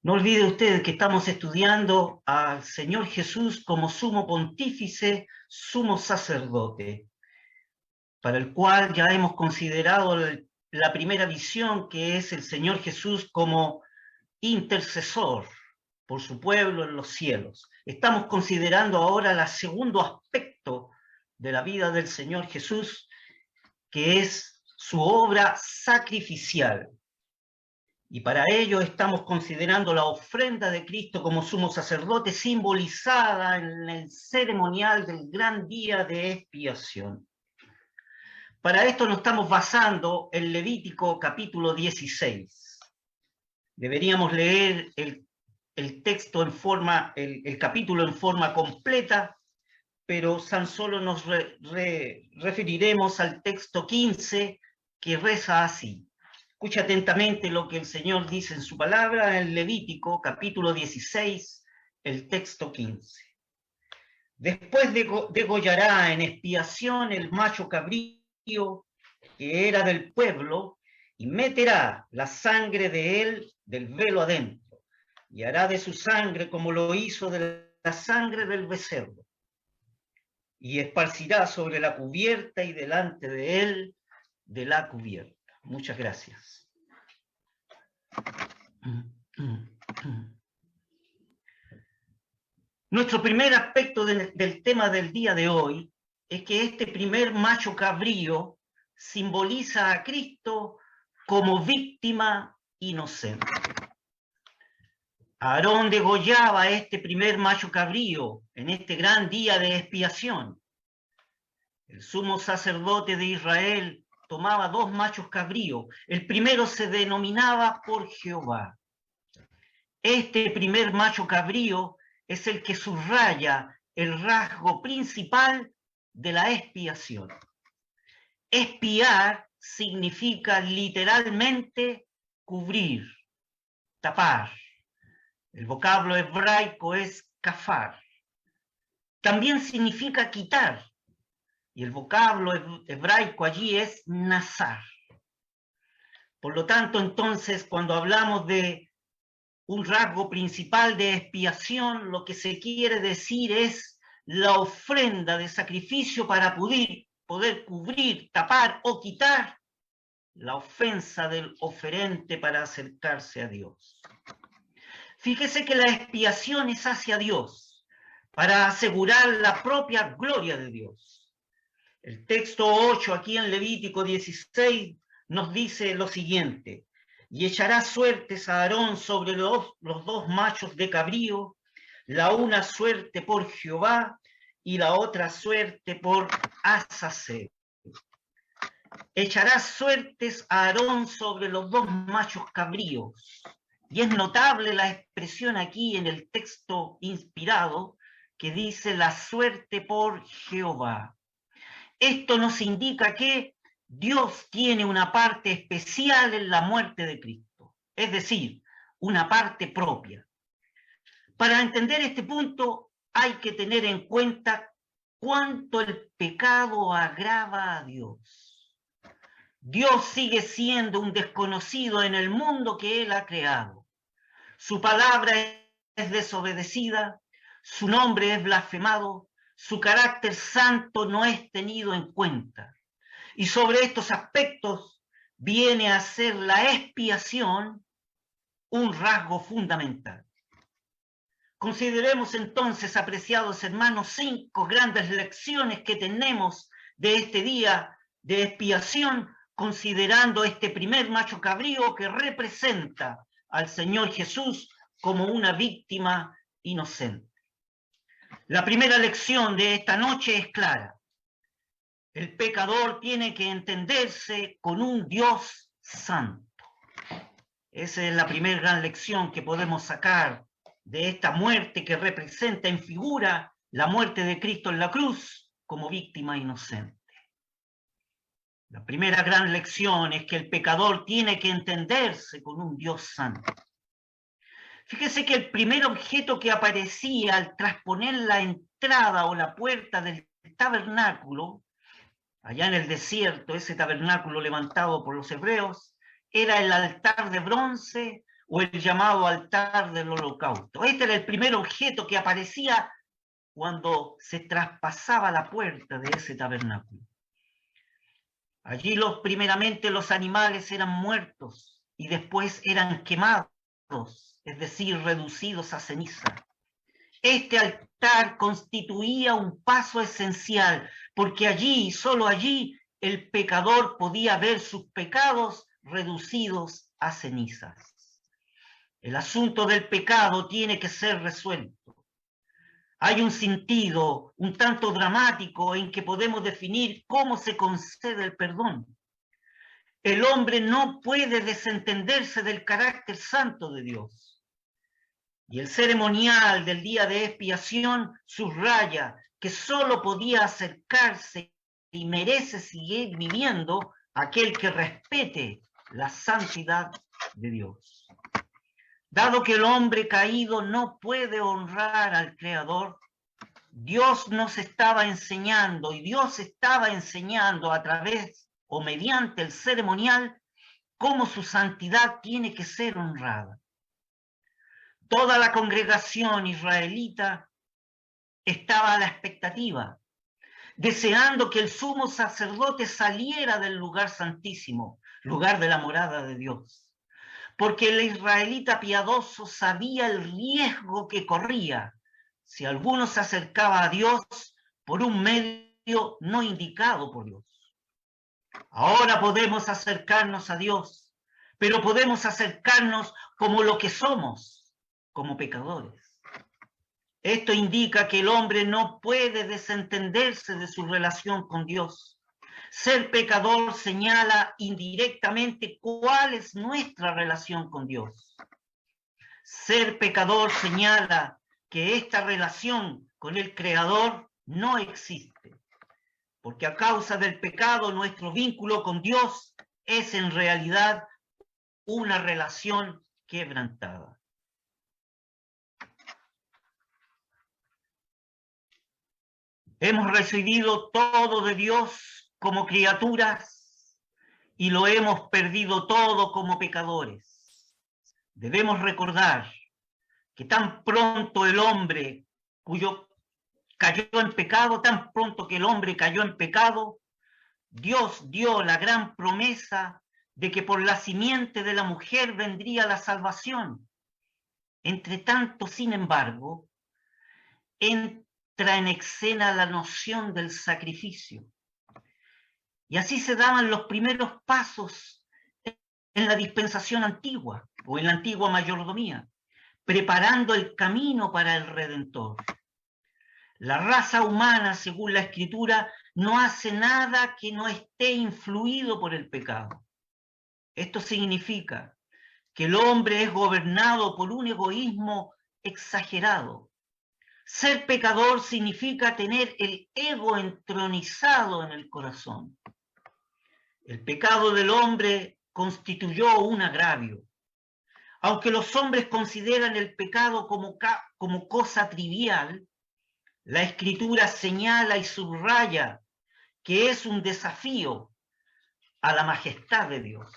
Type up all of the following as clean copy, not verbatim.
No olvide usted que estamos estudiando al Señor Jesús como sumo pontífice, sumo sacerdote, para el cual ya hemos considerado la primera visión, que es el Señor Jesús como intercesor por su pueblo en los cielos. Estamos considerando ahora el segundo aspecto de la vida del Señor Jesús, que es su obra sacrificial. Y para ello estamos considerando la ofrenda de Cristo como sumo sacerdote, simbolizada en el ceremonial del gran día de expiación. Para esto nos estamos basando en Levítico capítulo 16. Deberíamos leer el texto en forma, el capítulo en forma completa, pero tan solo nos referiremos al texto 15, que reza así. Escucha atentamente lo que el Señor dice en su palabra en Levítico, capítulo 16, el texto 15. Después degollará en expiación el macho cabrío que era del pueblo, y meterá la sangre de él del velo adentro, y hará de su sangre como lo hizo de la sangre del becerro, y esparcirá sobre la cubierta y delante de él de la cubierta. Muchas gracias. Nuestro primer aspecto del tema del día de hoy es que este primer macho cabrío simboliza a Cristo como víctima inocente. Aarón degollaba a este primer macho cabrío en este gran día de expiación. El sumo sacerdote de Israel tomaba 2 machos cabríos. El primero se denominaba por Jehová. Este primer macho cabrío es el que subraya el rasgo principal de la expiación. Expiar significa literalmente cubrir, tapar. El vocablo hebraico es kafar. También significa quitar. Y el vocablo hebraico allí es nazar. Por lo tanto, entonces, cuando hablamos de un rasgo principal de expiación, lo que se quiere decir es la ofrenda de sacrificio para poder cubrir, tapar o quitar la ofensa del oferente para acercarse a Dios. Fíjese que la expiación es hacia Dios, para asegurar la propia gloria de Dios. El texto 8 aquí en Levítico 16 nos dice lo siguiente: y echará suertes a Aarón sobre los 2 machos de cabrío, la una suerte por Jehová y la otra suerte por Azazel. Echará suertes a Aarón sobre los 2 machos cabríos. Y es notable la expresión aquí en el texto inspirado que dice la suerte por Jehová. Esto nos indica que Dios tiene una parte especial en la muerte de Cristo, es decir, una parte propia. Para entender este punto hay que tener en cuenta cuánto el pecado agrava a Dios. Dios sigue siendo un desconocido en el mundo que Él ha creado. Su palabra es desobedecida, su nombre es blasfemado, su carácter santo no es tenido en cuenta. Y sobre estos aspectos viene a ser la expiación un rasgo fundamental. Consideremos entonces, apreciados hermanos, 5 grandes lecciones que tenemos de este día de expiación, considerando este primer macho cabrío que representa al Señor Jesús como una víctima inocente. La primera lección de esta noche es clara. El pecador tiene que entenderse con un Dios santo. Esa es la primera gran lección que podemos sacar de esta muerte que representa en figura la muerte de Cristo en la cruz como víctima inocente. La primera gran lección es que el pecador tiene que entenderse con un Dios santo. Fíjese que el primer objeto que aparecía al trasponer la entrada o la puerta del tabernáculo, allá en el desierto, ese tabernáculo levantado por los hebreos, era el altar de bronce o el llamado altar del holocausto. Este era el primer objeto que aparecía cuando se traspasaba la puerta de ese tabernáculo. Allí primeramente los animales eran muertos y después eran quemados, es decir, reducidos a ceniza. Este altar constituía un paso esencial, porque allí, solo allí, el pecador podía ver sus pecados reducidos a cenizas. El asunto del pecado tiene que ser resuelto. Hay un sentido un tanto dramático en que podemos definir cómo se concede el perdón. El hombre no puede desentenderse del carácter santo de Dios. Y el ceremonial del día de expiación subraya que solo podía acercarse y merece seguir viviendo aquel que respete la santidad de Dios. Dado que el hombre caído no puede honrar al Creador, Dios nos estaba enseñando, y Dios estaba enseñando a través o mediante el ceremonial cómo su santidad tiene que ser honrada. Toda la congregación israelita estaba a la expectativa, deseando que el sumo sacerdote saliera del lugar santísimo, lugar de la morada de Dios, porque el israelita piadoso sabía el riesgo que corría si alguno se acercaba a Dios por un medio no indicado por Dios. Ahora podemos acercarnos a Dios, pero podemos acercarnos como lo que somos, como pecadores. Esto indica que el hombre no puede desentenderse de su relación con Dios. Ser pecador señala indirectamente cuál es nuestra relación con Dios. Ser pecador señala que esta relación con el Creador no existe, porque a causa del pecado nuestro vínculo con Dios es en realidad una relación quebrantada. Hemos recibido todo de Dios como criaturas y lo hemos perdido todo como pecadores. Debemos recordar que tan pronto el hombre cayó en pecado, tan pronto que el hombre cayó en pecado, Dios dio la gran promesa de que por la simiente de la mujer vendría la salvación. Entre tanto, sin embargo, entra en escena la noción del sacrificio. Y así se daban los primeros pasos en la dispensación antigua o en la antigua mayordomía, preparando el camino para el Redentor. La raza humana, según la Escritura, no hace nada que no esté influido por el pecado. Esto significa que el hombre es gobernado por un egoísmo exagerado. Ser pecador significa tener el ego entronizado en el corazón. El pecado del hombre constituyó un agravio. Aunque los hombres consideran el pecado como cosa trivial, la Escritura señala y subraya que es un desafío a la majestad de Dios.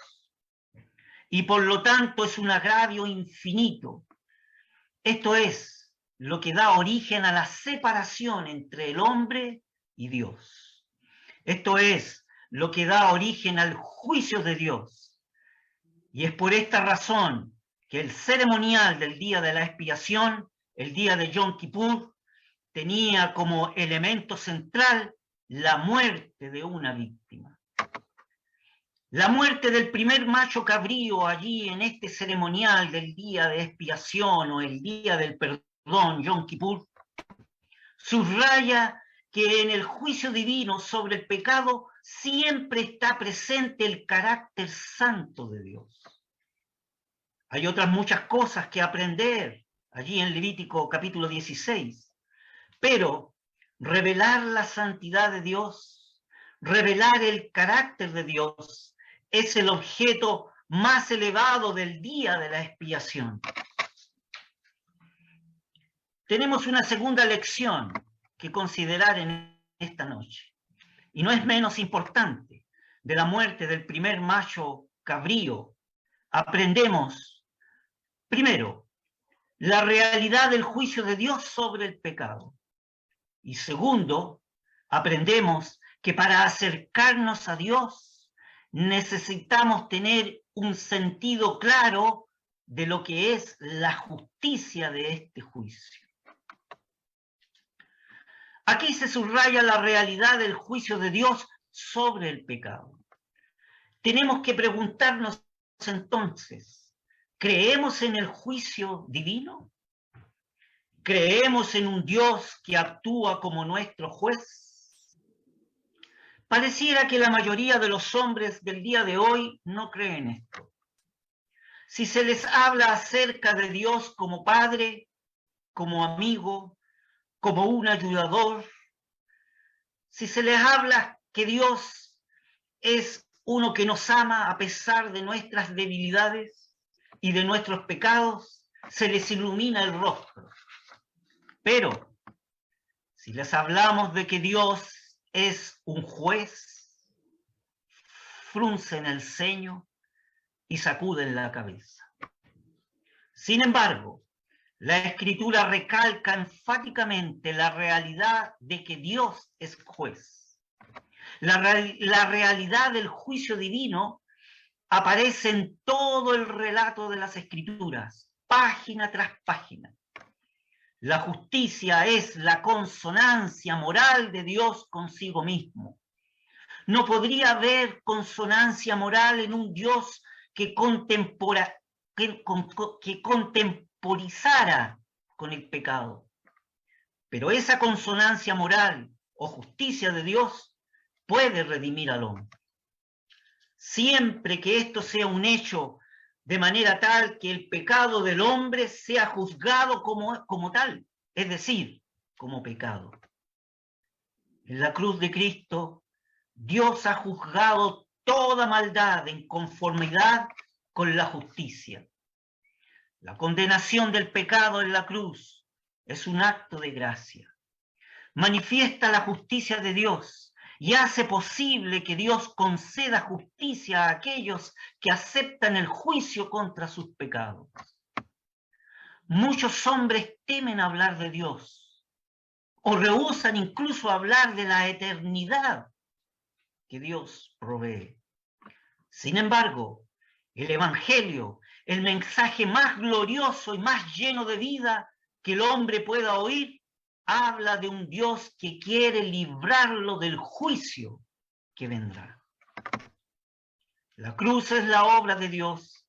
Y por lo tanto es un agravio infinito. Esto es lo que da origen a la separación entre el hombre y Dios. Esto es lo que da origen al juicio de Dios. Y es por esta razón que el ceremonial del día de la expiación, el día de Yom Kippur, tenía como elemento central la muerte de una víctima. La muerte del primer macho cabrío allí en este ceremonial del día de expiación o el día del perdón, Yom Kippur, subraya que en el juicio divino sobre el pecado siempre está presente el carácter santo de Dios. Hay otras muchas cosas que aprender allí en Levítico capítulo 16, pero revelar la santidad de Dios, revelar el carácter de Dios, es el objeto más elevado del día de la expiación. Tenemos una segunda lección que considerar en esta noche, y no es menos importante. De la muerte del primer macho cabrío aprendemos Primero, la realidad del juicio de Dios sobre el pecado. Y segundo, aprendemos que para acercarnos a Dios necesitamos tener un sentido claro de lo que es la justicia de este juicio. Aquí se subraya la realidad del juicio de Dios sobre el pecado. Tenemos que preguntarnos entonces, ¿creemos en el juicio divino? ¿Creemos en un Dios que actúa como nuestro juez? Pareciera que la mayoría de los hombres del día de hoy no creen esto. Si se les habla acerca de Dios como Padre, como amigo, como un ayudador, si se les habla que Dios es uno que nos ama a pesar de nuestras debilidades y de nuestros pecados, se les ilumina el rostro. Pero si les hablamos de que Dios es un juez, fruncen el ceño y sacuden la cabeza. Sin embargo, la Escritura recalca enfáticamente la realidad de que Dios es juez. La realidad del juicio divino aparece en todo el relato de las Escrituras, página tras página. La justicia es la consonancia moral de Dios consigo mismo. No podría haber consonancia moral en un Dios que contemporizara con el pecado. Pero esa consonancia moral o justicia de Dios puede redimir al hombre. Siempre que esto sea un hecho de manera tal que el pecado del hombre sea juzgado como tal, es decir, como pecado. En la cruz de Cristo, Dios ha juzgado toda maldad en conformidad con la justicia. La condenación del pecado en la cruz es un acto de gracia. Manifiesta la justicia de Dios y hace posible que Dios conceda justicia a aquellos que aceptan el juicio contra sus pecados. Muchos hombres temen hablar de Dios o rehúsan incluso hablar de la eternidad que Dios provee. Sin embargo, el Evangelio, el mensaje más glorioso y más lleno de vida que el hombre pueda oír, habla de un Dios que quiere librarlo del juicio que vendrá. La cruz es la obra de Dios,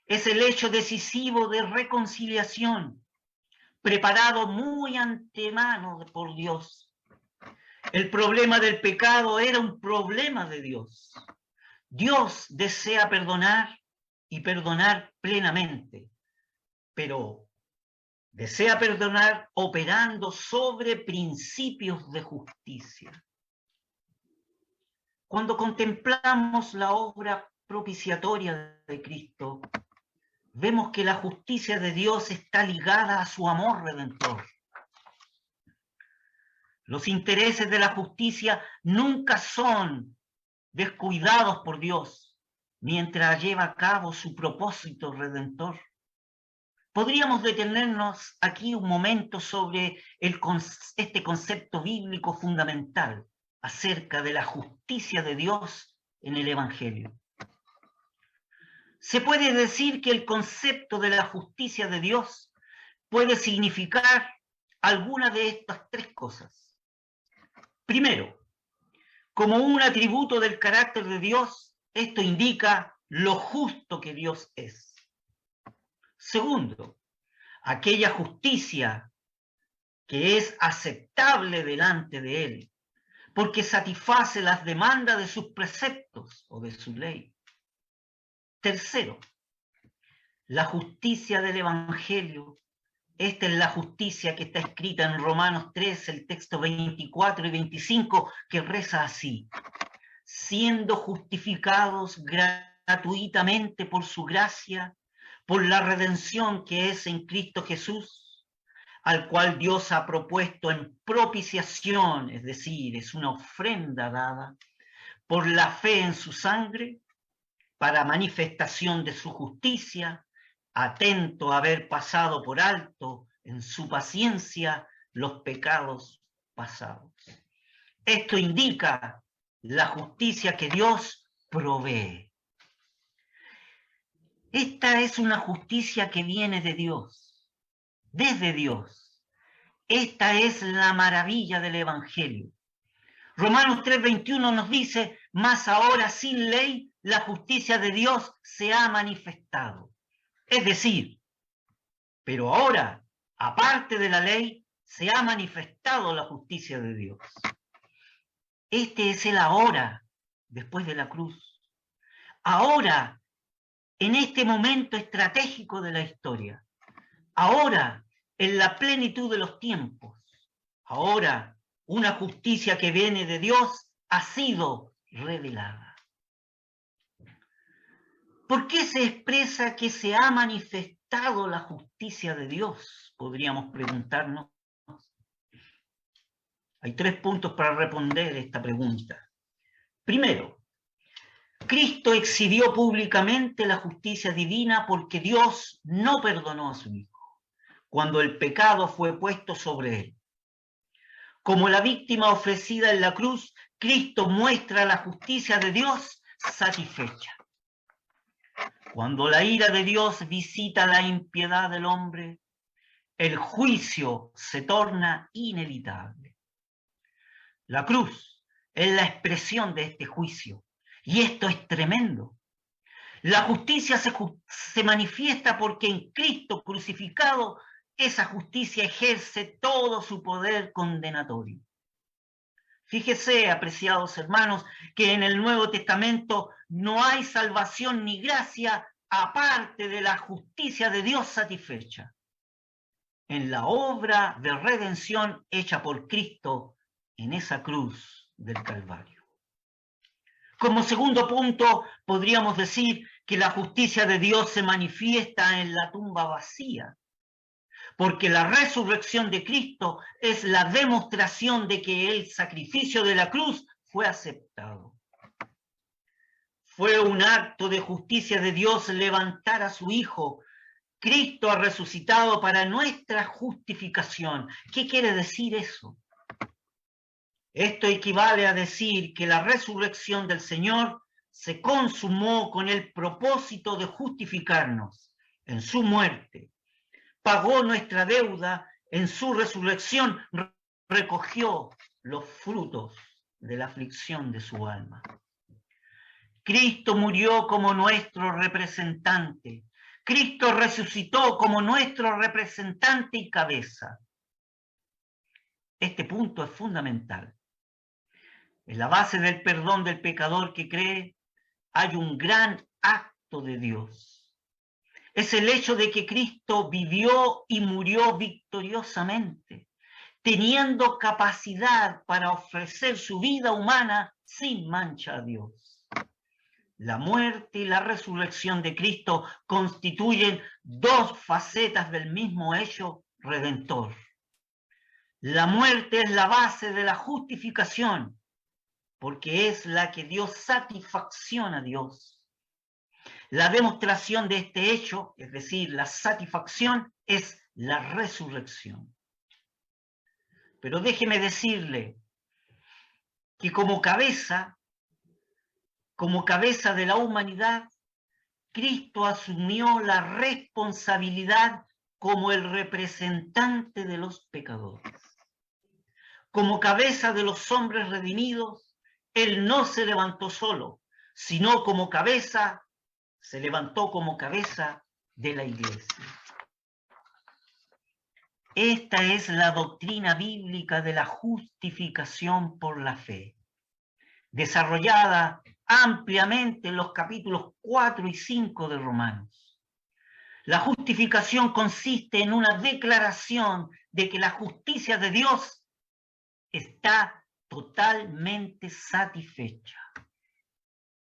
es el hecho decisivo de reconciliación, preparado muy antemano por Dios. El problema del pecado era un problema de Dios. Dios desea perdonar y perdonar plenamente, pero desea perdonar operando sobre principios de justicia. Cuando contemplamos la obra propiciatoria de Cristo, vemos que la justicia de Dios está ligada a su amor redentor. Los intereses de la justicia nunca son descuidados por Dios mientras lleva a cabo su propósito redentor. Podríamos detenernos aquí un momento sobre este concepto bíblico fundamental acerca de la justicia de Dios en el Evangelio. Se puede decir que el concepto de la justicia de Dios puede significar alguna de estas tres cosas. Primero, como un atributo del carácter de Dios, esto indica lo justo que Dios es. Segundo, aquella justicia que es aceptable delante de Él, porque satisface las demandas de sus preceptos o de su ley. Tercero, la justicia del Evangelio. Esta es la justicia que está escrita en Romanos 3, el texto 24 y 25, que reza así: siendo justificados gratuitamente por su gracia, por la redención que es en Cristo Jesús, al cual Dios ha propuesto en propiciación, es decir, es una ofrenda dada, por la fe en su sangre, para manifestación de su justicia, atento a haber pasado por alto en su paciencia los pecados pasados. Esto indica la justicia que Dios provee. Esta es una justicia que viene de Dios, desde Dios. Esta es la maravilla del Evangelio. Romanos 3:21 nos dice, mas ahora sin ley la justicia de Dios se ha manifestado. Es decir, pero ahora, aparte de la ley, se ha manifestado la justicia de Dios. Este es el ahora, después de la cruz. Ahora, en este momento estratégico de la historia. Ahora, en la plenitud de los tiempos. Ahora, una justicia que viene de Dios ha sido revelada. ¿Por qué se expresa que se ha manifestado la justicia de Dios? Podríamos preguntarnos. Hay 3 puntos para responder esta pregunta. Primero, Cristo exhibió públicamente la justicia divina porque Dios no perdonó a su Hijo cuando el pecado fue puesto sobre él. Como la víctima ofrecida en la cruz, Cristo muestra la justicia de Dios satisfecha. Cuando la ira de Dios visita la impiedad del hombre, el juicio se torna inevitable. La cruz es la expresión de este juicio, y esto es tremendo. La justicia se manifiesta porque en Cristo crucificado esa justicia ejerce todo su poder condenatorio. Fíjese, apreciados hermanos, que en el Nuevo Testamento no hay salvación ni gracia aparte de la justicia de Dios satisfecha en la obra de redención hecha por Cristo en esa cruz del Calvario. Como segundo punto, podríamos decir que la justicia de Dios se manifiesta en la tumba vacía, porque la resurrección de Cristo es la demostración de que el sacrificio de la cruz fue aceptado. Fue un acto de justicia de Dios levantar a su Hijo. Cristo ha resucitado para nuestra justificación. ¿Qué quiere decir eso? Esto equivale a decir que la resurrección del Señor se consumó con el propósito de justificarnos en su muerte. Pagó nuestra deuda en su resurrección, recogió los frutos de la aflicción de su alma. Cristo murió como nuestro representante. Cristo resucitó como nuestro representante y cabeza. Este punto es fundamental. En la base del perdón del pecador que cree, hay un gran acto de Dios. Es el hecho de que Cristo vivió y murió victoriosamente, teniendo capacidad para ofrecer su vida humana sin mancha a Dios. La muerte y la resurrección de Cristo constituyen 2 facetas del mismo hecho redentor. La muerte es la base de la justificación, porque es la que dio satisfacción a Dios. La demostración de este hecho, es decir, la satisfacción, es la resurrección. Pero déjeme decirle que como cabeza de la humanidad, Cristo asumió la responsabilidad como el representante de los pecadores. Como cabeza de los hombres redimidos, Él no se levantó solo, sino como cabeza, se levantó como cabeza de la iglesia. Esta es la doctrina bíblica de la justificación por la fe, desarrollada ampliamente en los capítulos 4 y 5 de Romanos. La justificación consiste en una declaración de que la justicia de Dios está totalmente satisfecha.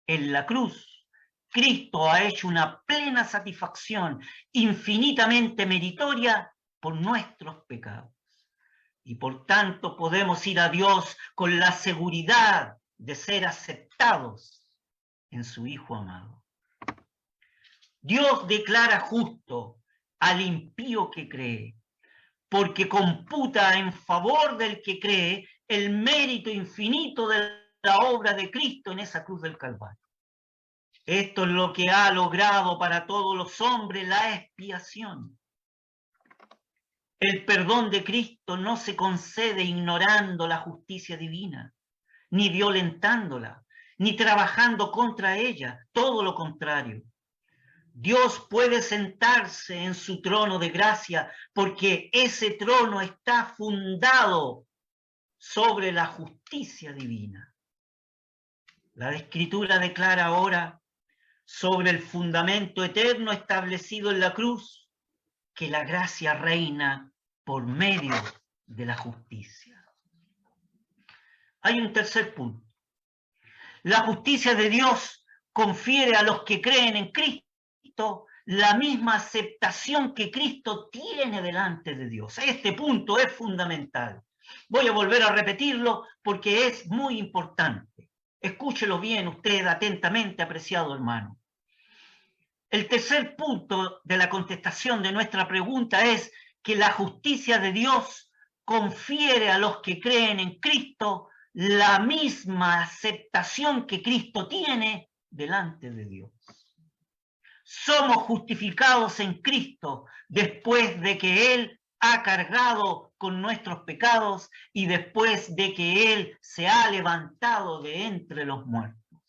En la cruz, Cristo ha hecho una plena satisfacción infinitamente meritoria por nuestros pecados. Y por tanto podemos ir a Dios con la seguridad de ser aceptados en su Hijo amado. Dios declara justo al impío que cree, porque computa en favor del que cree el mérito infinito de la obra de Cristo en esa cruz del Calvario. Esto es lo que ha logrado para todos los hombres la expiación. El perdón de Cristo no se concede ignorando la justicia divina, ni violentándola, ni trabajando contra ella, todo lo contrario. Dios puede sentarse en su trono de gracia porque ese trono está fundado sobre la justicia divina. La Escritura declara ahora sobre el fundamento eterno establecido en la cruz que la gracia reina por medio de la justicia. Hay un tercer punto. La justicia de Dios confiere a los que creen en Cristo la misma aceptación que Cristo tiene delante de Dios. Este punto es fundamental. Voy a volver a repetirlo porque es muy importante. Escúchelo bien usted atentamente, apreciado hermano. El tercer punto de la contestación de nuestra pregunta es que la justicia de Dios confiere a los que creen en Cristo la misma aceptación que Cristo tiene delante de Dios. Somos justificados en Cristo después de que Él ha cargado con nuestros pecados y después de que Él se ha levantado de entre los muertos.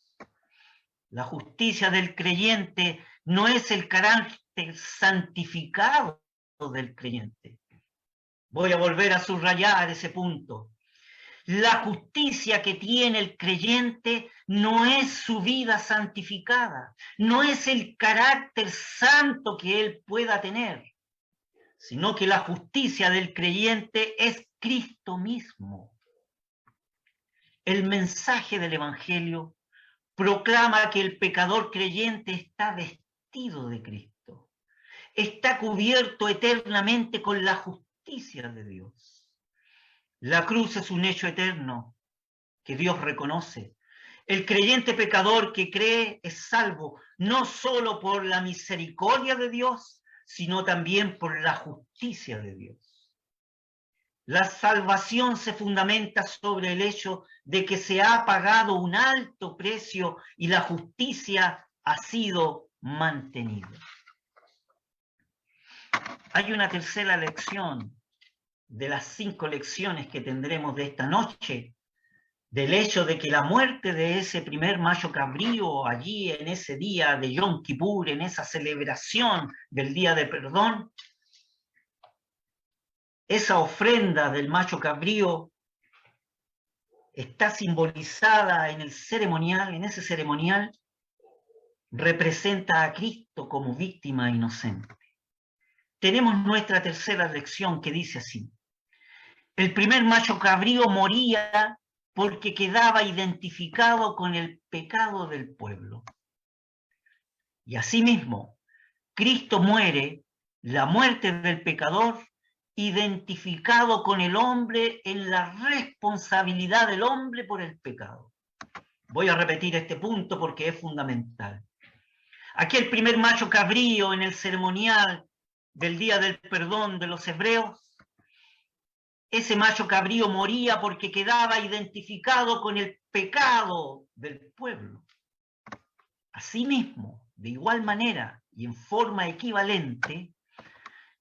La justicia del creyente no es el carácter santificado del creyente. Voy a volver a subrayar ese punto. La justicia que tiene el creyente no es su vida santificada, no es el carácter santo que él pueda tener, sino que la justicia del creyente es Cristo mismo. El mensaje del Evangelio proclama que el pecador creyente está vestido de Cristo, está cubierto eternamente con la justicia de Dios. La cruz es un hecho eterno que Dios reconoce. El creyente pecador que cree es salvo no solo por la misericordia de Dios, sino también por la justicia de Dios. La salvación se fundamenta sobre el hecho de que se ha pagado un alto precio y la justicia ha sido mantenida. Hay una tercera lección de las 5 lecciones que tendremos de esta noche, del hecho de que la muerte de ese primer macho cabrío allí en ese día de Yom Kippur, en esa celebración del día de perdón, esa ofrenda del macho cabrío está simbolizada en el ceremonial, en ese ceremonial representa a Cristo como víctima inocente. Tenemos nuestra tercera lección que dice así: el primer macho cabrío moría porque quedaba identificado con el pecado del pueblo. Y asimismo, Cristo muere, la muerte del pecador, identificado con el hombre en la responsabilidad del hombre por el pecado. Voy a repetir este punto porque es fundamental. Aquel primer macho cabrío en el ceremonial del día del perdón de los hebreos, ese macho cabrío moría porque quedaba identificado con el pecado del pueblo. Asimismo, de igual manera y en forma equivalente,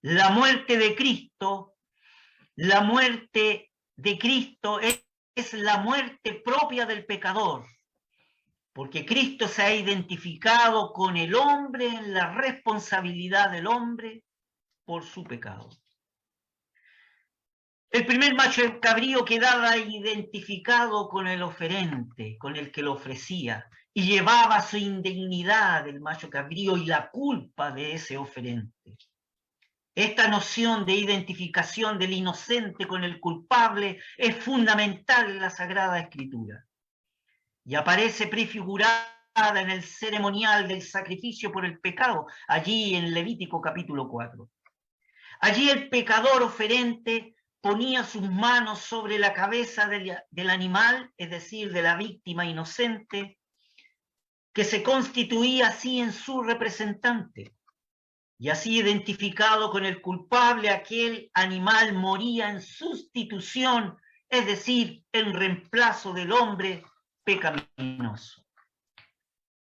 la muerte de Cristo es la muerte propia del pecador, porque Cristo se ha identificado con el hombre en la responsabilidad del hombre por su pecado. El primer macho cabrío quedaba identificado con el oferente, con el que lo ofrecía, y llevaba su indignidad el macho cabrío y la culpa de ese oferente. Esta noción de identificación del inocente con el culpable es fundamental en la Sagrada Escritura y aparece prefigurada en el ceremonial del sacrificio por el pecado, allí en Levítico capítulo 4. Allí el pecador oferente ponía sus manos sobre la cabeza del animal, es decir, de la víctima inocente, que se constituía así en su representante. Y así identificado con el culpable, aquel animal moría en sustitución, es decir, en reemplazo del hombre pecaminoso.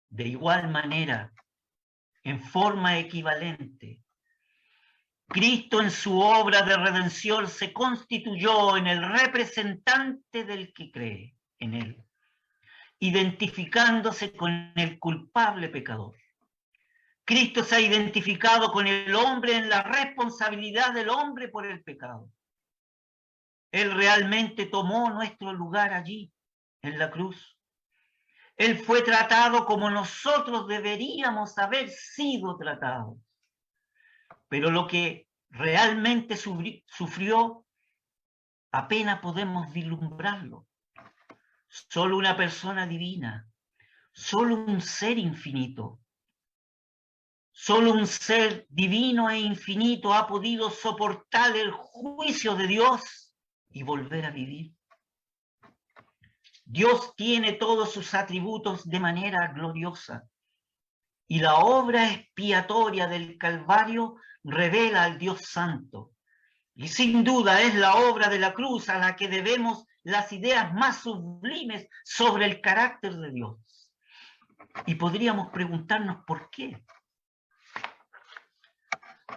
De igual manera, en forma equivalente, Cristo en su obra de redención se constituyó en el representante del que cree en él, identificándose con el culpable pecador. Cristo se ha identificado con el hombre en la responsabilidad del hombre por el pecado. Él realmente tomó nuestro lugar allí, en la cruz. Él fue tratado como nosotros deberíamos haber sido tratados. Pero lo que realmente sufrió, apenas podemos vislumbrarlo. Solo una persona divina, solo un ser infinito, solo un ser divino e infinito ha podido soportar el juicio de Dios y volver a vivir. Dios tiene todos sus atributos de manera gloriosa y la obra expiatoria del Calvario revela al Dios Santo. Y sin duda es la obra de la cruz a la que debemos las ideas más sublimes sobre el carácter de Dios. Y podríamos preguntarnos por qué.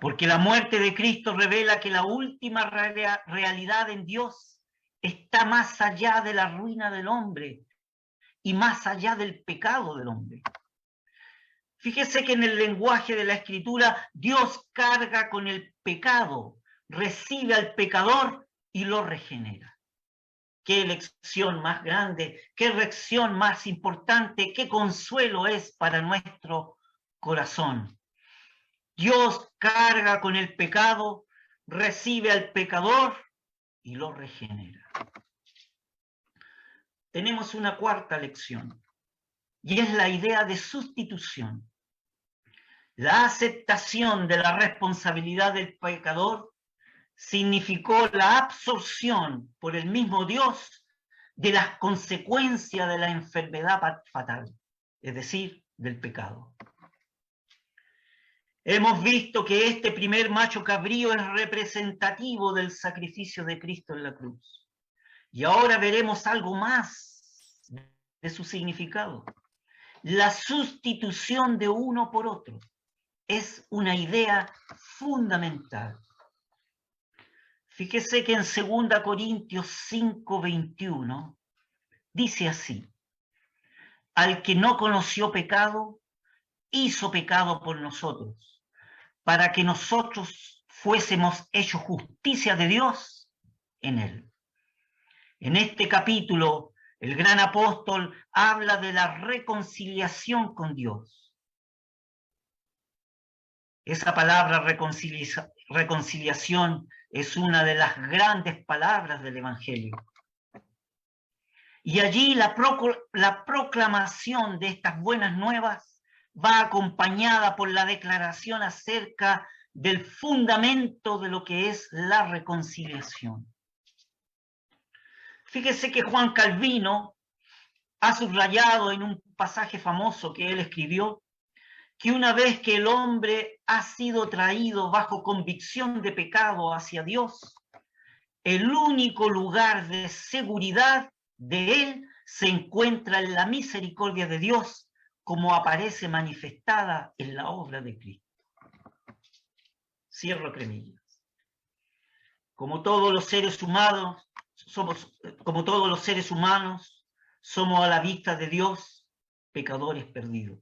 Porque la muerte de Cristo revela que la última realidad en Dios está más allá de la ruina del hombre y más allá del pecado del hombre. Fíjese que en el lenguaje de la Escritura Dios carga con el pecado, recibe al pecador y lo regenera. Qué elección más grande, qué reacción más importante, qué consuelo es para nuestro corazón. Dios carga con el pecado, recibe al pecador y lo regenera. Tenemos una cuarta lección, y es la idea de sustitución. La aceptación de la responsabilidad del pecador significó la absorción por el mismo Dios de las consecuencias de la enfermedad fatal, es decir, del pecado. Hemos visto que este primer macho cabrío es representativo del sacrificio de Cristo en la cruz. Y ahora veremos algo más de su significado. La sustitución de uno por otro es una idea fundamental. Fíjese que en 2 Corintios 5:21 dice así: al que no conoció pecado, hizo pecado por nosotros, para que nosotros fuésemos hechos justicia de Dios en él. En este capítulo, el gran apóstol habla de la reconciliación con Dios. Esa palabra reconciliación es una de las grandes palabras del Evangelio. Y allí la proclamación de estas buenas nuevas va acompañada por la declaración acerca del fundamento de lo que es la reconciliación. Fíjese que Juan Calvino ha subrayado en un pasaje famoso que él escribió que una vez que el hombre ha sido traído bajo convicción de pecado hacia Dios, el único lugar de seguridad de él se encuentra en la misericordia de Dios, como aparece manifestada en la obra de Cristo. Cierro cremillas. Como todos los seres humanos, somos a la vista de Dios pecadores perdidos.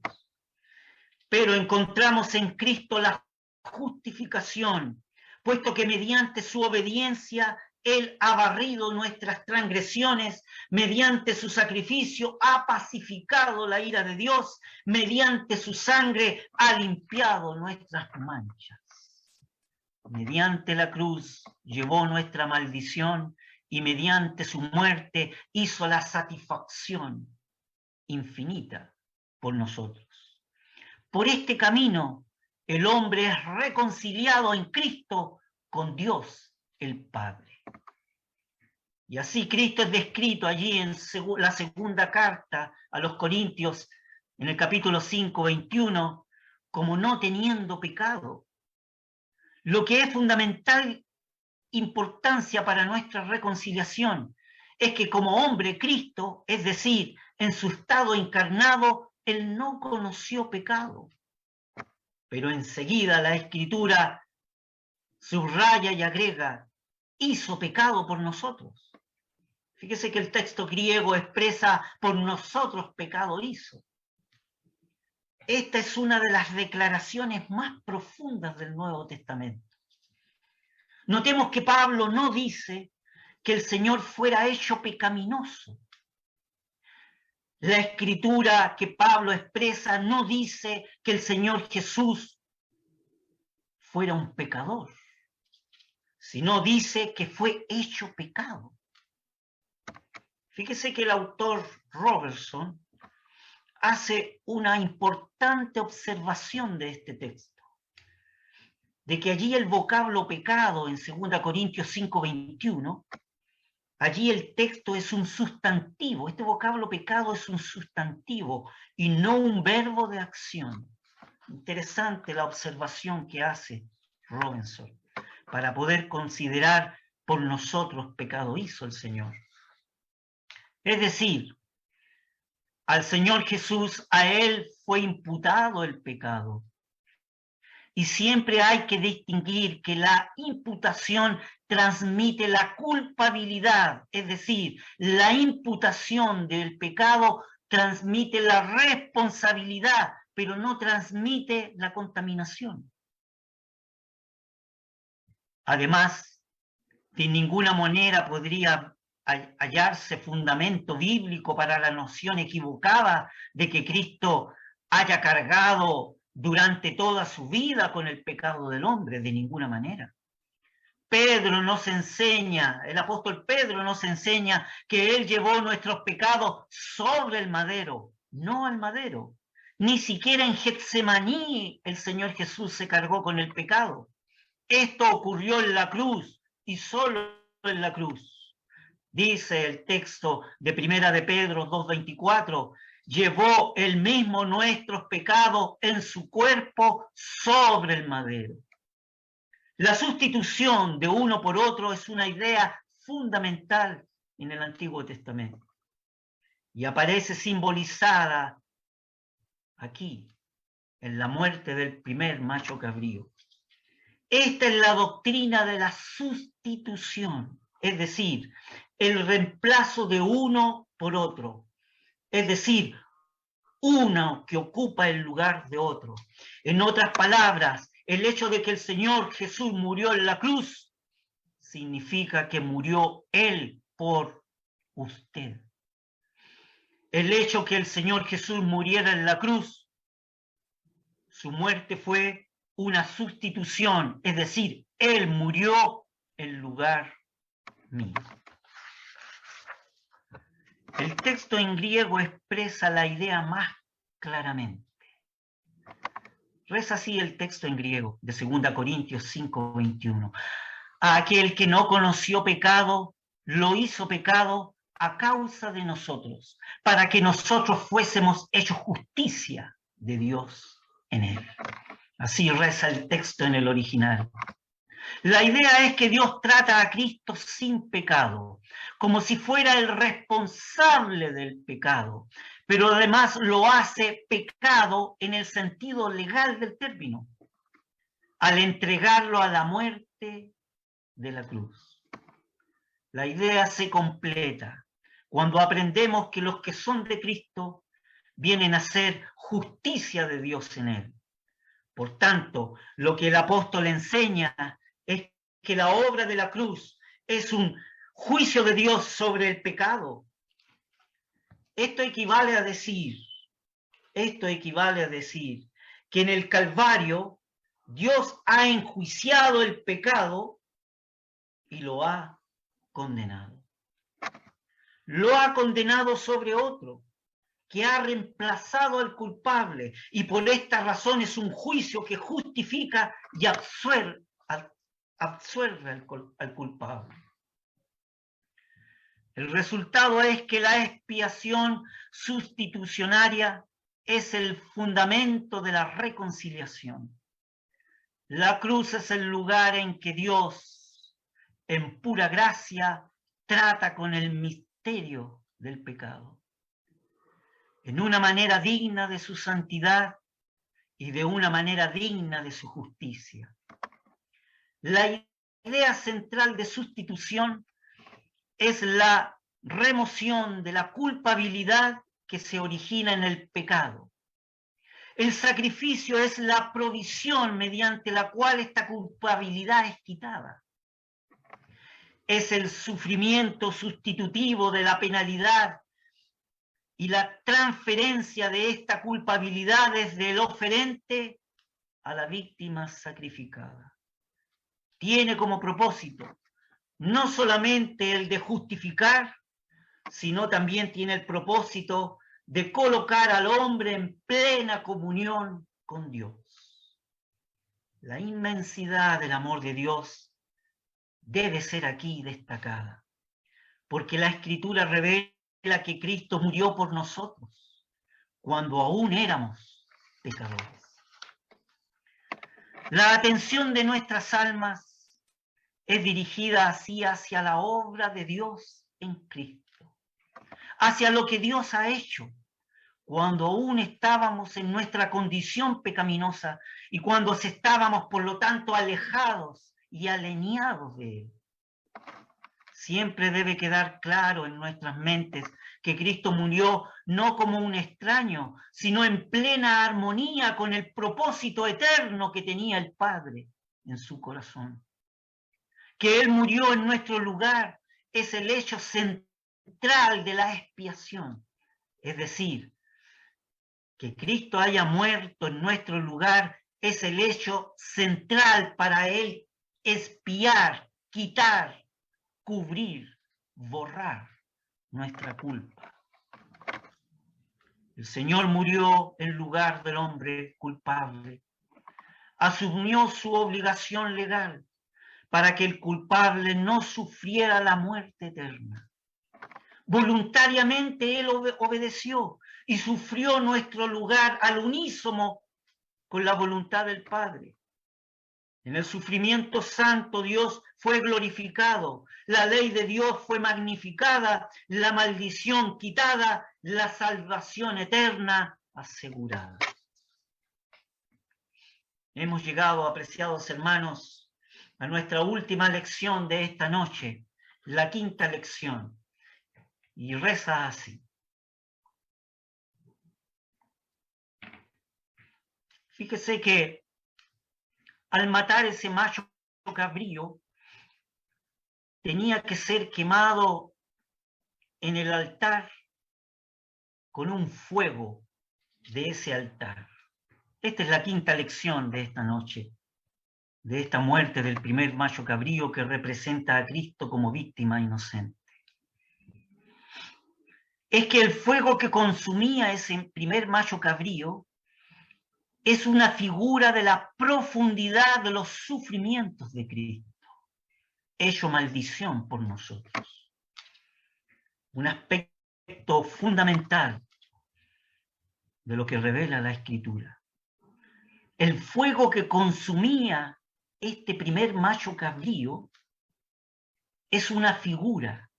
Pero encontramos en Cristo la justificación, puesto que mediante su obediencia Él ha barrido nuestras transgresiones, mediante su sacrificio ha pacificado la ira de Dios, mediante su sangre ha limpiado nuestras manchas. Mediante la cruz llevó nuestra maldición y mediante su muerte hizo la satisfacción infinita por nosotros. Por este camino, el hombre es reconciliado en Cristo con Dios el Padre. Y así Cristo es descrito allí en la segunda carta a los Corintios, en el capítulo 5, 21, como no teniendo pecado. Lo que es fundamental importancia para nuestra reconciliación es que como hombre Cristo, es decir, en su estado encarnado, él no conoció pecado. Pero enseguida la Escritura subraya y agrega, hizo pecado por nosotros. Fíjese que el texto griego expresa, por nosotros pecado hizo. Esta es una de las declaraciones más profundas del Nuevo Testamento. Notemos que Pablo no dice que el Señor fuera hecho pecaminoso. La escritura que Pablo expresa no dice que el Señor Jesús fuera un pecador, sino dice que fue hecho pecado. Fíjese que el autor Robertson hace una importante observación de este texto, de que allí el vocablo pecado en 2 Corintios 5:21, allí el texto es un sustantivo, este vocablo pecado es un sustantivo y no un verbo de acción. Interesante la observación que hace Robinson, para poder considerar por nosotros pecado hizo el Señor. Es decir, al Señor Jesús, a Él fue imputado el pecado. Y siempre hay que distinguir que la imputación transmite la culpabilidad, es decir, la imputación del pecado transmite la responsabilidad, pero no transmite la contaminación. Además, de ninguna manera podría hallarse fundamento bíblico para la noción equivocada de que Cristo haya cargado durante toda su vida con el pecado del hombre, de ninguna manera. Pedro nos enseña, el apóstol Pedro nos enseña que él llevó nuestros pecados sobre el madero, no al madero. Ni siquiera en Getsemaní el Señor Jesús se cargó con el pecado. Esto ocurrió en la cruz y solo en la cruz. Dice el texto de Primera de Pedro 2:24, llevó él mismo nuestros pecados en su cuerpo sobre el madero. La sustitución de uno por otro es una idea fundamental en el Antiguo Testamento y aparece simbolizada aquí, en la muerte del primer macho cabrío. Esta es la doctrina de la sustitución, es decir, el reemplazo de uno por otro, es decir, uno que ocupa el lugar de otro. En otras palabras, el hecho de que el Señor Jesús murió en la cruz significa que murió Él por usted. El hecho que el Señor Jesús muriera en la cruz, su muerte fue una sustitución, es decir, Él murió en lugar mío. El texto en griego expresa la idea más claramente. Reza así el texto en griego de 2 Corintios 5:21. A aquel que no conoció pecado, lo hizo pecado a causa de nosotros, para que nosotros fuésemos hechos justicia de Dios en él. Así reza el texto en el original. La idea es que Dios trata a Cristo sin pecado, como si fuera el responsable del pecado, pero además lo hace pecado en el sentido legal del término, al entregarlo a la muerte de la cruz. La idea se completa cuando aprendemos que los que son de Cristo vienen a ser justicia de Dios en él. Por tanto, lo que el apóstol enseña es que la obra de la cruz es un juicio de Dios sobre el pecado. Esto equivale a decir que en el Calvario Dios ha enjuiciado el pecado y lo ha condenado. Lo ha condenado sobre otro, que ha reemplazado al culpable, y por esta razón es un juicio que justifica y absuelve al culpable. El resultado es que la expiación sustitucionaria es el fundamento de la reconciliación. La cruz es el lugar en que Dios, en pura gracia, trata con el misterio del pecado, en una manera digna de su santidad y de una manera digna de su justicia. La idea central de sustitución es la remoción de la culpabilidad que se origina en el pecado. El sacrificio es la provisión mediante la cual esta culpabilidad es quitada. Es el sufrimiento sustitutivo de la penalidad y la transferencia de esta culpabilidad desde el oferente a la víctima sacrificada. Tiene como propósito no solamente el de justificar, sino también tiene el propósito de colocar al hombre en plena comunión con Dios. La inmensidad del amor de Dios debe ser aquí destacada, porque la Escritura revela que Cristo murió por nosotros cuando aún éramos pecadores. La atención de nuestras almas es dirigida así hacia la obra de Dios en Cristo, hacia lo que Dios ha hecho cuando aún estábamos en nuestra condición pecaminosa y cuando estábamos, por lo tanto, alejados y alienados de Él. Siempre debe quedar claro en nuestras mentes que Cristo murió no como un extraño, sino en plena armonía con el propósito eterno que tenía el Padre en su corazón. Que Él murió en nuestro lugar es el hecho central de la expiación, es decir, que Cristo haya muerto en nuestro lugar es el hecho central para Él expiar, quitar, cubrir, borrar nuestra culpa. El Señor murió en lugar del hombre culpable. Asumió su obligación legal para que el culpable no sufriera la muerte eterna. Voluntariamente Él obedeció y sufrió nuestro lugar al unísono con la voluntad del Padre. En el sufrimiento santo Dios fue glorificado, la ley de Dios fue magnificada, la maldición quitada, la salvación eterna asegurada. Hemos llegado, apreciados hermanos, a nuestra última lección de esta noche, la quinta lección, y reza así. Fíjese que al matar ese macho cabrío, tenía que ser quemado en el altar con un fuego de ese altar. Esta es la quinta lección de esta noche, de esta muerte del primer macho cabrío que representa a Cristo como víctima inocente. Es que el fuego que consumía ese primer macho cabrío es una figura de la profundidad de los sufrimientos de Cristo, hecho maldición por nosotros. Un aspecto fundamental de lo que revela la Escritura. El fuego que consumía este primer macho cabrío es una figura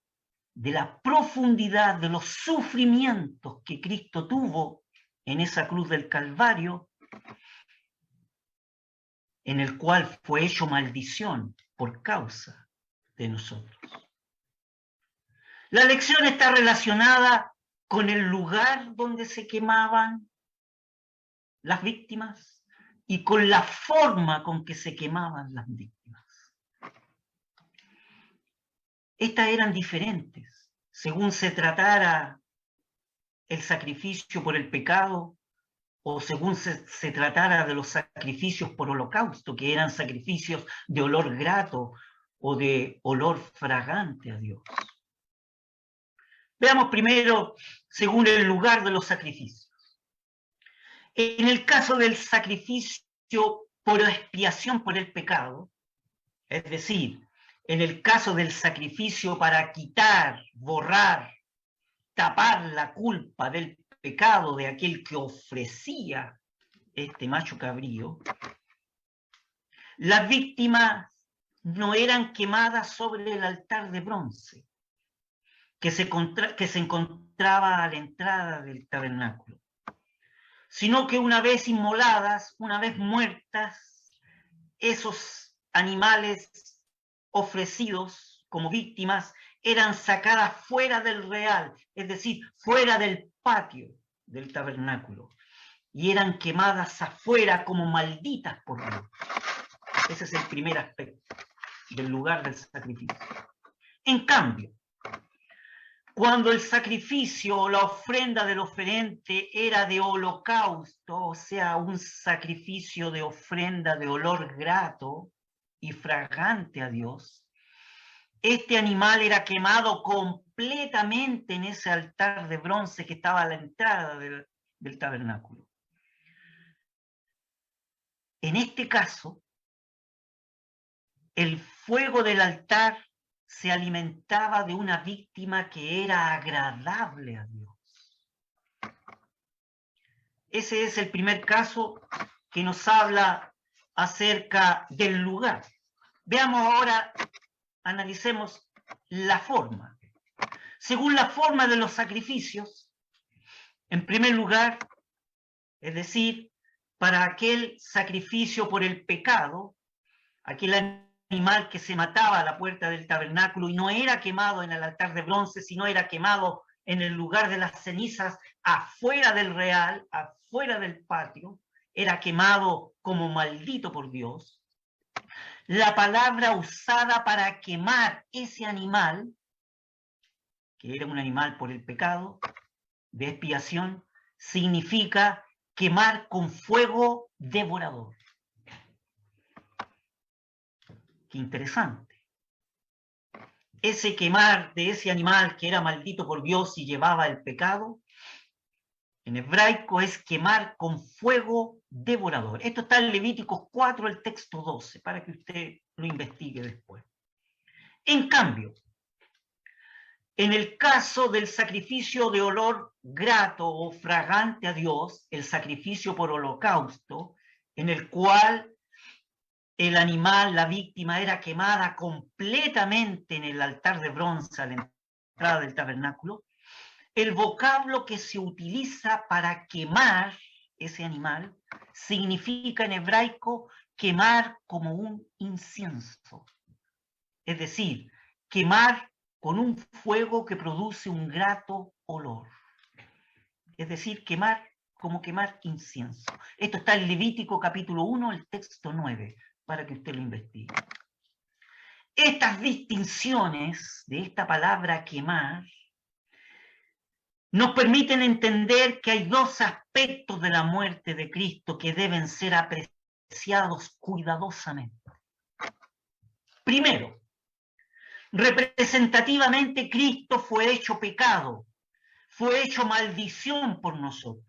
de la profundidad de los sufrimientos que Cristo tuvo en esa cruz del Calvario, en el cual fue hecho maldición por causa de nosotros. La lección está relacionada con el lugar donde se quemaban las víctimas y con la forma con que se quemaban las víctimas. Estas eran diferentes, según se tratara el sacrificio por el pecado o según se tratara de los sacrificios por holocausto, que eran sacrificios de olor grato o de olor fragante a Dios. Veamos primero según el lugar de los sacrificios. En el caso del sacrificio por expiación por el pecado, es decir, en el caso del sacrificio para quitar, borrar, tapar la culpa del pecado de aquel que ofrecía este macho cabrío, las víctimas no eran quemadas sobre el altar de bronce que se encontraba a la entrada del tabernáculo, sino que una vez inmoladas, una vez muertas, esos animales ofrecidos como víctimas eran sacadas fuera del real, es decir, fuera del patio del tabernáculo, y eran quemadas afuera como malditas por Dios. Ese es el primer aspecto del lugar del sacrificio. En cambio, cuando el sacrificio o la ofrenda del oferente era de holocausto, o sea, un sacrificio de ofrenda de olor grato y fragante a Dios, este animal era quemado completamente en ese altar de bronce que estaba a la entrada del tabernáculo. En este caso, el fuego del altar se alimentaba de una víctima que era agradable a Dios. Ese es el primer caso que nos habla acerca del lugar. Veamos ahora, analicemos la forma. Según la forma de los sacrificios, en primer lugar, es decir, para aquel sacrificio por el pecado, aquel animal que se mataba a la puerta del tabernáculo y no era quemado en el altar de bronce, sino era quemado en el lugar de las cenizas, afuera del real, afuera del patio, era quemado como maldito por Dios. La palabra usada para quemar ese animal, que era un animal por el pecado de expiación, significa quemar con fuego devorador. Qué interesante. Ese quemar de ese animal que era maldito por Dios y llevaba el pecado, en hebraico es quemar con fuego devorador. Esto está en Levíticos 4, el texto 12, para que usted lo investigue después. En cambio, en el caso del sacrificio de olor grato o fragante a Dios, el sacrificio por holocausto, en el cual el animal, la víctima, era quemada completamente en el altar de bronce a la entrada del tabernáculo, el vocablo que se utiliza para quemar ese animal significa en hebraico quemar como un incienso. Es decir, quemar con un fuego que produce un grato olor. Es decir, quemar como quemar incienso. Esto está en Levítico capítulo 1, el texto 9, para que usted lo investigue. Estas distinciones de esta palabra quemar nos permiten entender que hay dos aspectos de la muerte de Cristo que deben ser apreciados cuidadosamente. Primero, representativamente Cristo fue hecho pecado, fue hecho maldición por nosotros.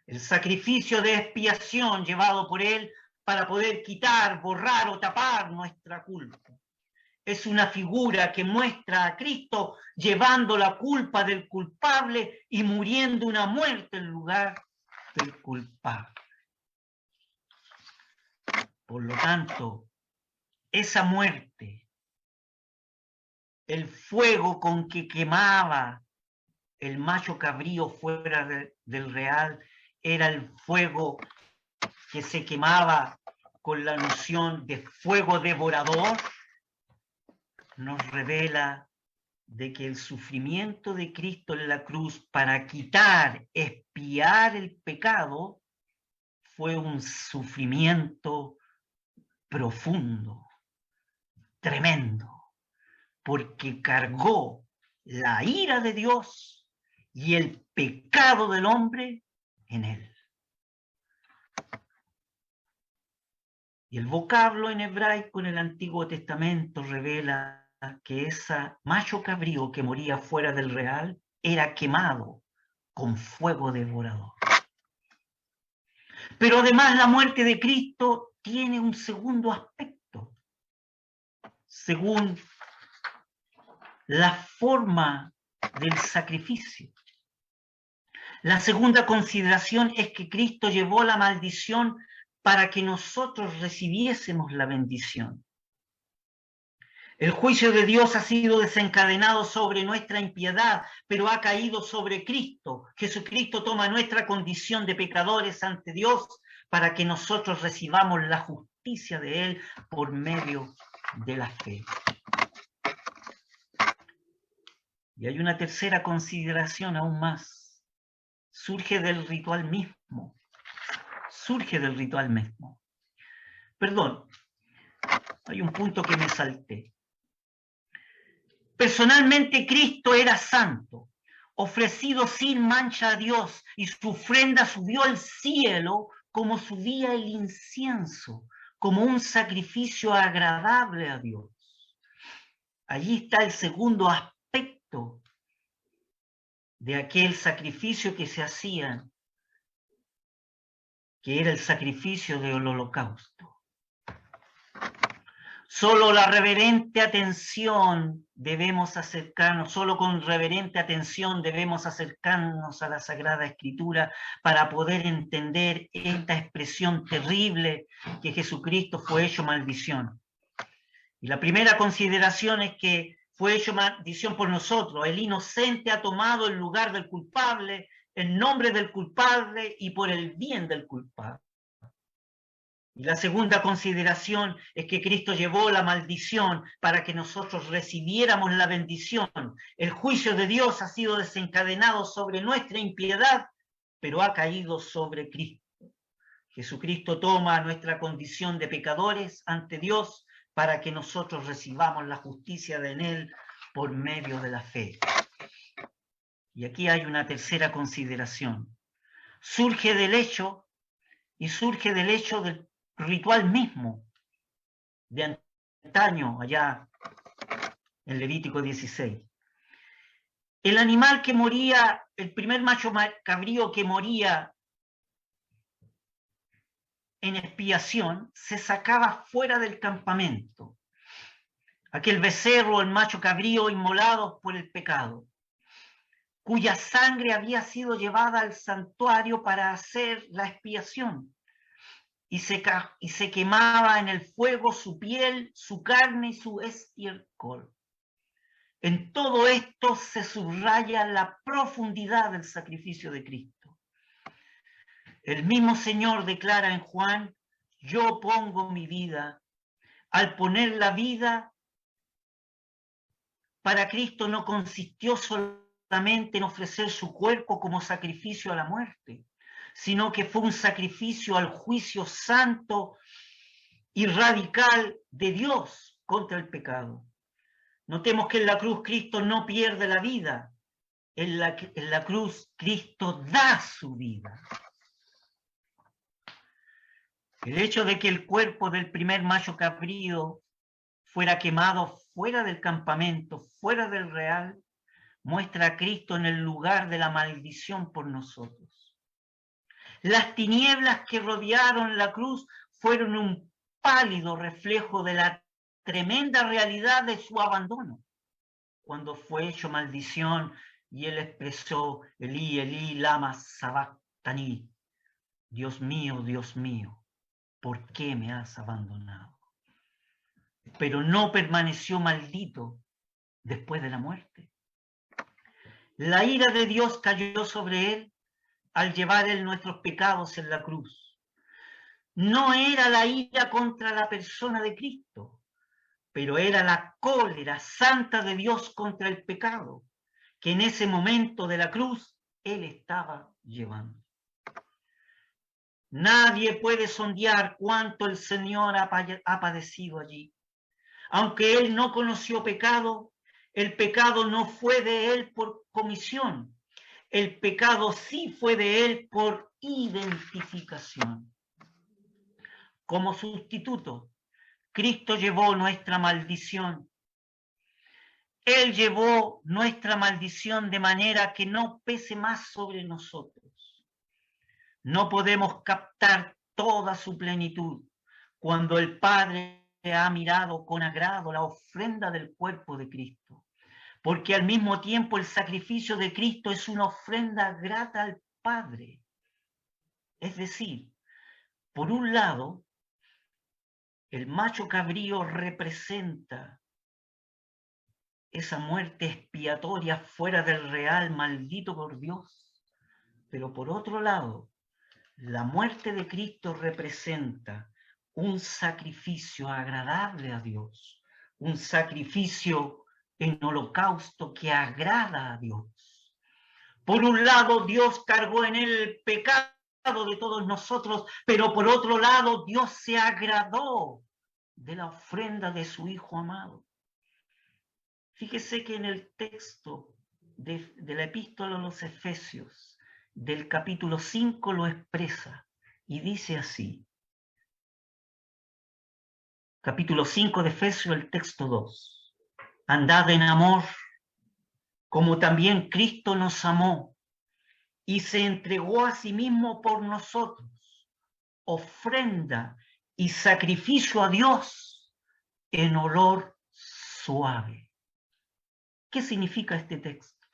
El sacrificio de expiación llevado por Él para poder quitar, borrar o tapar nuestra culpa. Es una figura que muestra a Cristo llevando la culpa del culpable y muriendo una muerte en lugar del culpable. Por lo tanto, esa muerte, el fuego con que quemaba el macho cabrío fuera del real, era el fuego que se quemaba con la noción de fuego devorador, nos revela de que el sufrimiento de Cristo en la cruz para quitar, expiar el pecado, fue un sufrimiento profundo, tremendo, porque cargó la ira de Dios y el pecado del hombre en él. Y el vocablo en hebraico en el Antiguo Testamento revela que ese macho cabrío que moría fuera del real era quemado con fuego devorador. Pero además la muerte de Cristo tiene un segundo aspecto. Según la forma del sacrificio. La segunda consideración es que Cristo llevó la maldición para que nosotros recibiésemos la bendición. El juicio de Dios ha sido desencadenado sobre nuestra impiedad, pero ha caído sobre Cristo. Jesucristo toma nuestra condición de pecadores ante Dios para que nosotros recibamos la justicia de Él por medio de la fe. Y hay una tercera consideración aún más. Surge del ritual mismo. Surge del ritual mismo. Perdón, hay un punto que me salté. Personalmente Cristo era santo, ofrecido sin mancha a Dios, y su ofrenda subió al cielo como subía el incienso, como un sacrificio agradable a Dios. Allí está el segundo aspecto de aquel sacrificio que se hacía, que era el sacrificio del holocausto. Solo la reverente atención debemos acercarnos, solo con reverente atención debemos acercarnos a la Sagrada Escritura para poder entender esta expresión terrible que Jesucristo fue hecho maldición. Y la primera consideración es que fue hecho maldición por nosotros. El inocente ha tomado el lugar del culpable, en nombre del culpable y por el bien del culpable. Y la segunda consideración es que Cristo llevó la maldición para que nosotros recibiéramos la bendición. El juicio de Dios ha sido desencadenado sobre nuestra impiedad, pero ha caído sobre Cristo. Jesucristo toma nuestra condición de pecadores ante Dios para que nosotros recibamos la justicia de Él por medio de la fe. Y aquí hay una tercera consideración. Surge del hecho del ritual mismo de antaño, allá en Levítico 16. El animal que moría, el primer macho cabrío que moría en expiación, se sacaba fuera del campamento. Aquel becerro, el macho cabrío inmolados por el pecado, cuya sangre había sido llevada al santuario para hacer la expiación. Y se quemaba en el fuego su piel, su carne y su estiércol. En todo esto se subraya la profundidad del sacrificio de Cristo. El mismo Señor declara en Juan: yo pongo mi vida. Al poner la vida, para Cristo no consistió solamente en ofrecer su cuerpo como sacrificio a la muerte, sino que fue un sacrificio al juicio santo y radical de Dios contra el pecado. Notemos que en la cruz Cristo no pierde la vida, en la cruz Cristo da su vida. El hecho de que el cuerpo del primer macho cabrío fuera quemado fuera del campamento, fuera del real, muestra a Cristo en el lugar de la maldición por nosotros. Las tinieblas que rodearon la cruz fueron un pálido reflejo de la tremenda realidad de su abandono, cuando fue hecho maldición y él expresó: Elí, Elí, lama sabactani, Dios mío, ¿por qué me has abandonado? Pero no permaneció maldito después de la muerte. La ira de Dios cayó sobre él al llevar él nuestros pecados en la cruz. No era la ira contra la persona de Cristo, pero era la cólera santa de Dios contra el pecado, que en ese momento de la cruz él estaba llevando. Nadie puede sondear cuánto el Señor ha padecido allí. Aunque él no conoció pecado, el pecado no fue de él por comisión. El pecado sí fue de él por identificación. Como sustituto, Cristo llevó nuestra maldición. Él llevó nuestra maldición de manera que no pese más sobre nosotros. No podemos captar toda su plenitud cuando el Padre ha mirado con agrado la ofrenda del cuerpo de Cristo, porque al mismo tiempo el sacrificio de Cristo es una ofrenda grata al Padre. Es decir, por un lado, el macho cabrío representa esa muerte expiatoria fuera del real, maldito por Dios. Pero por otro lado, la muerte de Cristo representa un sacrificio agradable a Dios, un sacrificio en holocausto que agrada a Dios. Por un lado, Dios cargó en él el pecado de todos nosotros, pero por otro lado, Dios se agradó de la ofrenda de su Hijo amado. Fíjese que en el texto de la epístola a los Efesios, del capítulo 5, lo expresa y dice así. Capítulo 5 de Efesios, el texto 2. Andad en amor, como también Cristo nos amó y se entregó a sí mismo por nosotros, ofrenda y sacrificio a Dios en olor suave. ¿Qué significa este texto?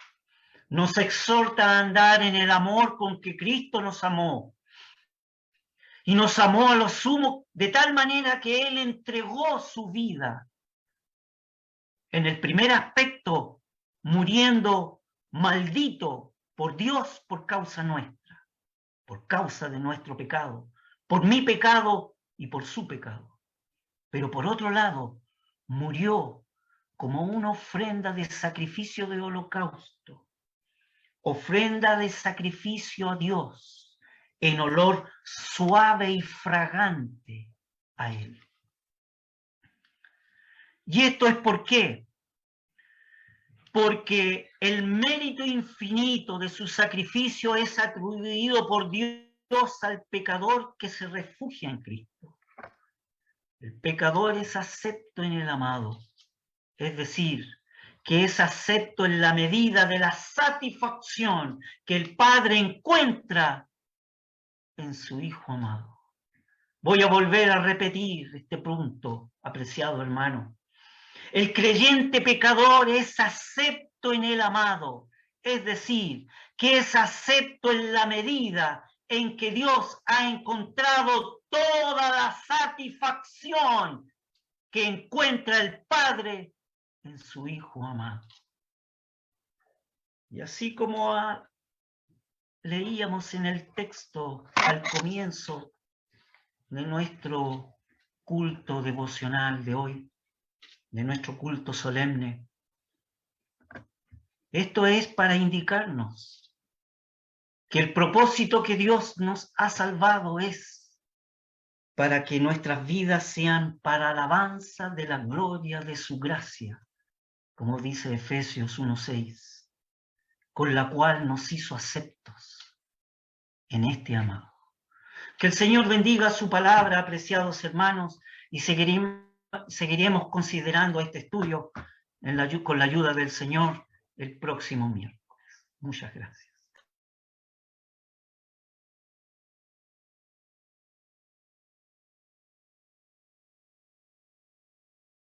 Nos exhorta a andar en el amor con que Cristo nos amó. Y nos amó a lo sumo de tal manera que Él entregó su vida. En el primer aspecto, muriendo maldito por Dios por causa nuestra, por causa de nuestro pecado, por mi pecado y por su pecado. Pero por otro lado, murió como una ofrenda de sacrificio de holocausto, ofrenda de sacrificio a Dios, en olor suave y fragante a Él. ¿Y esto es por qué? Porque el mérito infinito de su sacrificio es atribuido por Dios al pecador que se refugia en Cristo. El pecador es acepto en el amado, es decir, que es acepto en la medida de la satisfacción que el Padre encuentra en su Hijo amado. Voy a volver a repetir este punto, apreciado hermano. El creyente pecador es acepto en el amado, es decir, que es acepto en la medida en que Dios ha encontrado toda la satisfacción que encuentra el Padre en su Hijo amado. Y así como leíamos en el texto al comienzo de nuestro culto devocional de hoy, de nuestro culto solemne, esto es para indicarnos que el propósito que Dios nos ha salvado es para que nuestras vidas sean para alabanza de la gloria de su gracia, como dice Efesios 1:6, con la cual nos hizo aceptos en este amado. Que el Señor bendiga su palabra, apreciados hermanos, y seguiremos considerando este estudio con la ayuda del Señor el próximo miércoles. Muchas gracias.